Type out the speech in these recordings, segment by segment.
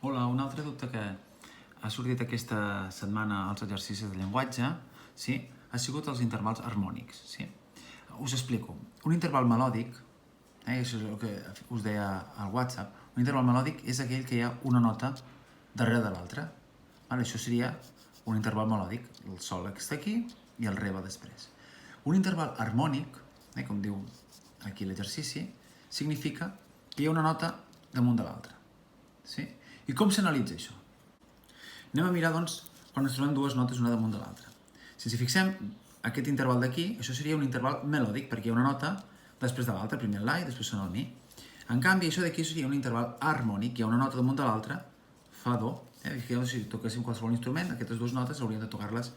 Hola, un altre dubte que ha sortit aquesta setmana als exercicis de llenguatge, sí, ha sigut els intervals harmònics. Sí? Us explico. Un interval melòdic, això és el que us deia al WhatsApp, un interval melòdic és aquell que hi ha una nota darrere de l'altra. Això seria un interval melòdic, el sol està aquí i el re va després. Un interval harmònic, com diu aquí l'exercici, significa que hi ha una nota damunt de l'altra. Sí? I com s'analitza això? Anem a mirar, doncs, quan ens trobem dues notes una damunt de l'altra. Si ens fixem, aquest interval d'aquí, això seria un interval melòdic, perquè hi ha una nota després de l'altra, primer el la i després sona el mi. En canvi, això d'aquí seria un interval harmònic, hi ha una nota damunt de l'altra, fa, do. Si toquéssim qualsevol instrument, aquestes dues notes hauríem de tocar-les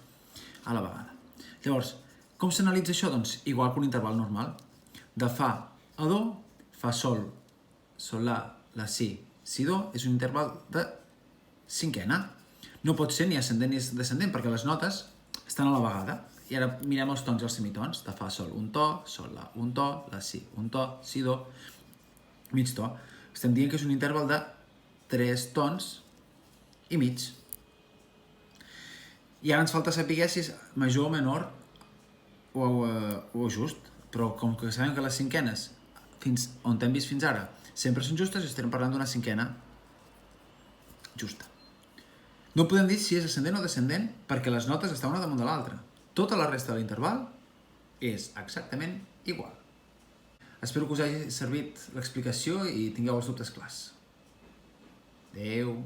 a la vegada. Llavors, com s'analitza això? Doncs igual que un interval normal. De fa a do, fa sol, sol la si, si do, és un interval de cinquena. No pot ser ni ascendent ni descendent, perquè les notes estan a la vegada. I ara mirem els tons i els semitons. De fa sol un to, sol la un to, la si un to, si do, mig to. Estem dient que és un interval de 3 tons i mig. I ara ens falta saber si és major o menor o just. Però com que sabem que les cinquenes, fins on hem vist fins ara, sempre són justes, estarem parlant d'una cinquena justa. No podem dir si és ascendent o descendent perquè les notes estan una damunt de l'altra. Tota la resta de l'interval és exactament igual. Espero que us hagi servit l'explicació i tingueu els dubtes clars. Adéu.